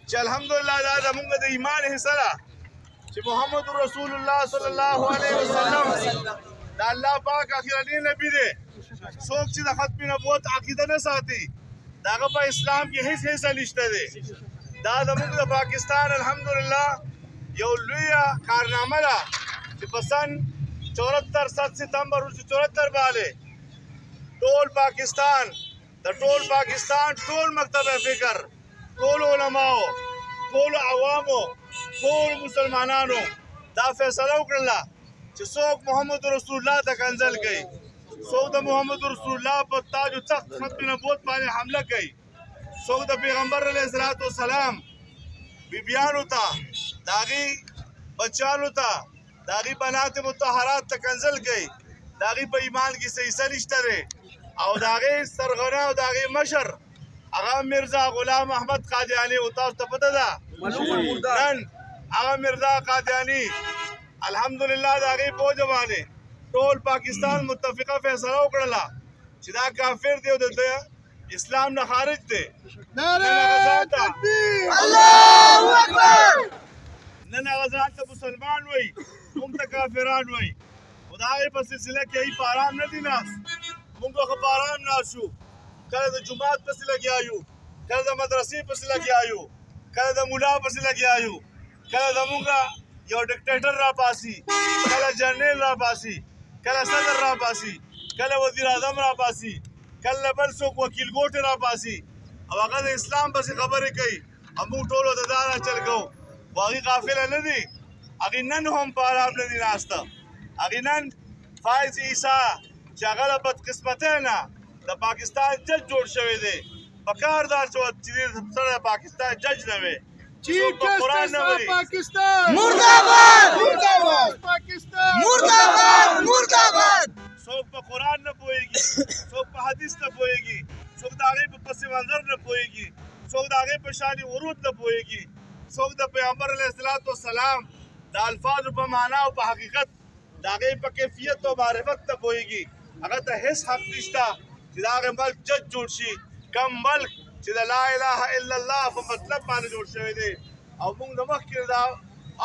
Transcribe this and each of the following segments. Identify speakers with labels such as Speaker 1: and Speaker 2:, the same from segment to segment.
Speaker 1: چې الحمدلله دا زمونږ د ایمان حصه ده چې محمد رسول الله صلی الله علیه وسلم دا الله پاک اخرنی نبی دی. څوک چې د ختم نبوت عقیده نه ساتي د هغه په اسلام کې هیڅ حصه نشته دی. دا زموږ د پاکستان الحمدلله یو لویه کارنامه ده چې په سن 74 7 ستمبر 74 باندې ټول پاکستان ټول مکتب فکر ټول علماو ټول عوامو ټول مسلمانانو دا فیصله وکړله چې څوک محمد رسول الله ته کنځل کوي، څوک د محمد رسول الله په تاج و تخت ختم نبوت باندې حمله کوي، څوک د پیغمبر علیه الصلاۃ والسلام بیبیانو ته د هغې بچیانو ته د هغې بنات مطهرات ته کنځل کوي، د هغې په ایمان کې څه حصه نشته دی. او د هغې سرغنه او د هغې مشر هغه میرزا غلام احمد قادیاني او تاسو ته پته ده نن هغه میرزا قادیاني الحمدلله د هغې په وجه باندې ټول پاکستان متفقه فیصله وکړله چې دا کافر دی او د اسلام نه خارج دی. نن هغه ځان ته مسلمان وایي، موږ ته کافران وایي. خو د هغې په سلسله کې ای په ارام نه دي ناست. موږ خو په ارام ناست شو، کله د جومات پسې لګیا یو، کله د مدرسې پسې لګیا یو، کله د ملا پسې لګیا یو، کله زموږ یو ډکټیټر راپاسي، کله جنرال راپاسي، کله صدر راپاسي، کله وزیر اعظم راپاسي، کله بل څوک وکیل ګوټې راپاسي او هغه د اسلام پسې خبرې کوي او موږ ټولو د دا چل کوو. خو هغې غافله نه دي، هغې نن هم په ارام نه دي ناسته. هغې نن فایز عیسی چې هغه د بدقسمتۍ نه د پاکستان جج جوړ شوی دی، پکار دا چې سره د پاکستان جج نه وي.
Speaker 2: چیف جسٹس آف پاکستان
Speaker 3: मुर्दाबाद
Speaker 2: پاکستان
Speaker 3: मुर्दाबाद मुर्दाबाद.
Speaker 1: څوک په قرآن نه پوهېږي، څوک په حدیث نه پوهېږي، څوک د هغې په پس منظر نه پوهېږي، څوک د هغې په شان ورود نه پوهېږي، څوک د پیغمبر علیه الصلاۃ والسلام د الفاظو په معنا او په حقیقت د هغې په کیفیت او معرفت نه پوهېږي. هغه ته هېڅ حق نشته چې د هغې ملک جج جوړ شي. کم ملک چې د لا اله الا الله په مطلب باندې جوړ شوی دی. او موږ د مخکې دا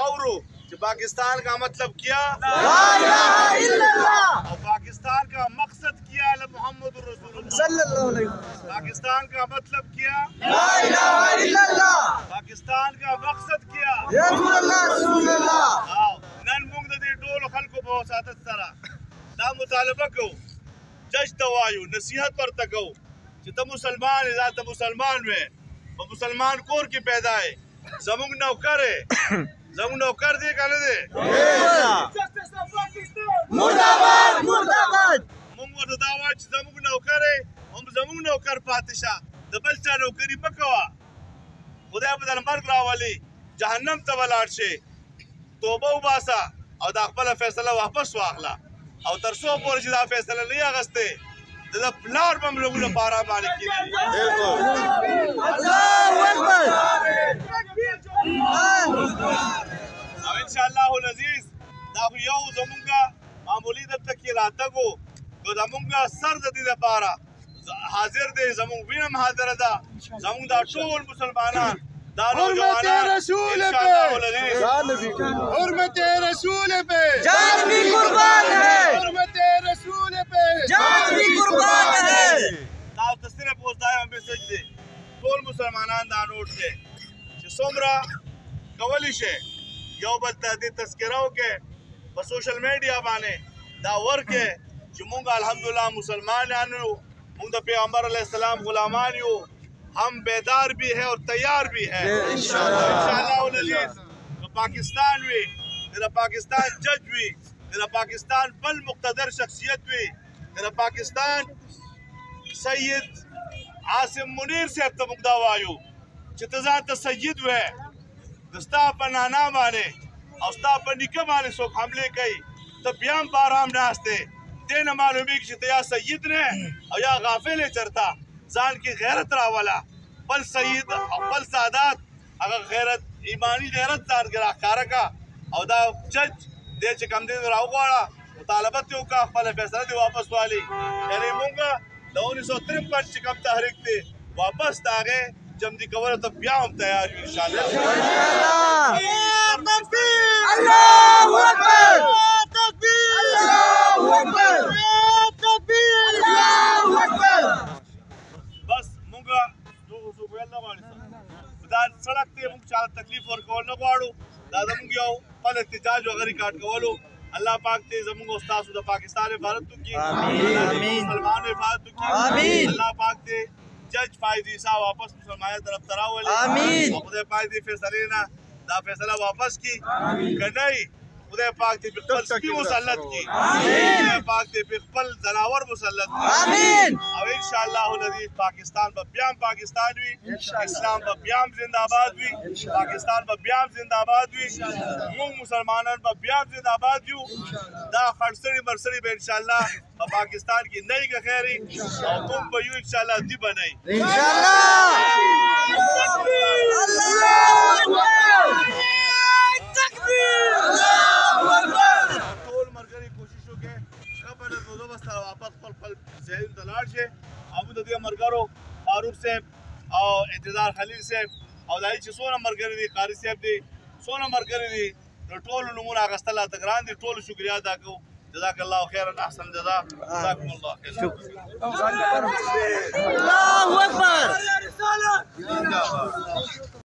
Speaker 1: اورو چې پاکستان کا مطلب کیا
Speaker 3: لا اله الا الله
Speaker 1: اور پاکستان کا مقصد کیا محمد رسول اللہ
Speaker 3: صلی اللہ علیہ وسلم.
Speaker 1: پاکستان کا مطلب کیا
Speaker 3: لا الہ الا اللہ
Speaker 1: پاکستان کا مقصد کیا
Speaker 3: رسول اللہ رسول اللہ.
Speaker 1: نن موږ د دې ټولو خلکو په وساتت سره دا مطالبه کوو، جج ته وایو، نصیحت ورته کوو چې ته مسلمان یې، دا ته مسلمان وې، په مسلمان کور کې پیدا یې، زموږ نوکر یې، زموږ نوکر دی که نه دی؟
Speaker 3: मुर्दाबाद मुर्दाबाद.
Speaker 1: موږ ورته دا وایو چې زموږ نوکر یې، هم زموږ نوکر پاتې شه، د بل چا نوکري مه کوه. خدای به در مرګ راولي، جهنم ته ولاړ شي، توبه وباسه او دا خپله فیصله واپس واخله. او تر څو پورې چې دا فیصله نه یې اخیستې د ده پلار به هم لږونه په ارام باندې کېږي.
Speaker 3: الله اکبر.
Speaker 1: او انشاءالله العزیز دا خو یو زمونږه معمولي دلته کې راتګ و، نو زمونږ سر د دې لپاره حاضر دی، زمونږ وینه هم حاضره ده، زمونږ دا ټول مسلمانان دا نوجوانان انشاءالله العزیز
Speaker 2: حرمت رسول پہ
Speaker 3: جان بھی قربان ہے
Speaker 2: حرمت رسول پہ
Speaker 3: جان بھی قربان ہے.
Speaker 1: تاسو ته صرف اوس دا یو میسج دی، ټول مسلمانان دا نوټ دی چې څومره کولی شئ یو بل ته دې تذکره وکړئ، په سوشل میډیا باندې دا ورکړئ چې مونږ الحمدلله مسلمانان یو، مونږ د پیغمبر علیه السلام غلامان یو، हम बेदार भी है और तैयार भी है इंशाअल्लाह العزیز. पाकिस्तान भी मेरा पाकिस्तान जज भी मेरा पाकिस्तान बल मुक्तदर शख्सियत भी मेरा पाकिस्तान सैयद आसिम मुनीर से अब मुक्दा वायु चितजा तो सैयद हुए दस्ता पर नाना माने और स्ता पर निके माने सो हमले कई तो ब्याम पाराम नास्ते देन मालूमी कि या सैयद ने और या गाफिल चरता जान की गैरत रावला बल सईद और बल सादात अगर गैरत ईमानी गैरत जान के राखार का और दा जज दे च कम दिन राववाड़ा मुतालबत यो का फल फैसला दे वापस वाली यानी मुंगा 1953 च कम तहरीक थे वापस तागे جمدي کوله ته بیا هم تیار یو ان شاء الله.
Speaker 3: الله اکبر تکبیر الله اکبر تکبیر الله اکبر.
Speaker 1: بس مونږه دوه څه ویل نه غواړو دا سړک ته مونږ چا تکلیف ورکول نه غواړو. دا زمونږ یو خپل احتجاج او ریکارډ کولو. الله پاک ته زمونږ استاد د پاکستان حفاظت وکړي. آمین. مسلمانانو حفاظت وکړي. آمین. الله پاک ته جج فائدې صاحب واپس مسلمانانو طرف ته راولي. آمین. خدای پاک دې فیصله نه دا فیصله واپس کړي. کنه خدای پاک دې خپل سپي مسلط کړي. خدای پاک دې خپل زناور مسلط کړي. آمین. او ان شاء الله العزیز پاکستان به بیا پاکستان وي. اسلام به بیا زنده‌باد وي. پاکستان به بیا زنده‌باد وي. موږ مسلمانان به بیا زنده‌باد یو. دا خړسړي مرسړي به ان شاء الله په پاکستان کې نه یې خیري او موږ به یو ان شاء الله دی بنئ
Speaker 3: ان شاء الله.
Speaker 1: ټول مرګري کوشش وکړي خبره نو بس واپس خپل ځای ته لاړ شي. او د دې مرګرو فاروق صاحب او انتظار خلیل صاحب او دای چې څونه مرګري دي قاری صاحب دي څونه مرګري دي د ټولو نمونه اغستل ته ګران دي. ټولو شکریا ادا کوو. جزاك الله خيرا احسن جزاء. جزاكم الله خير.
Speaker 3: الله اکبر.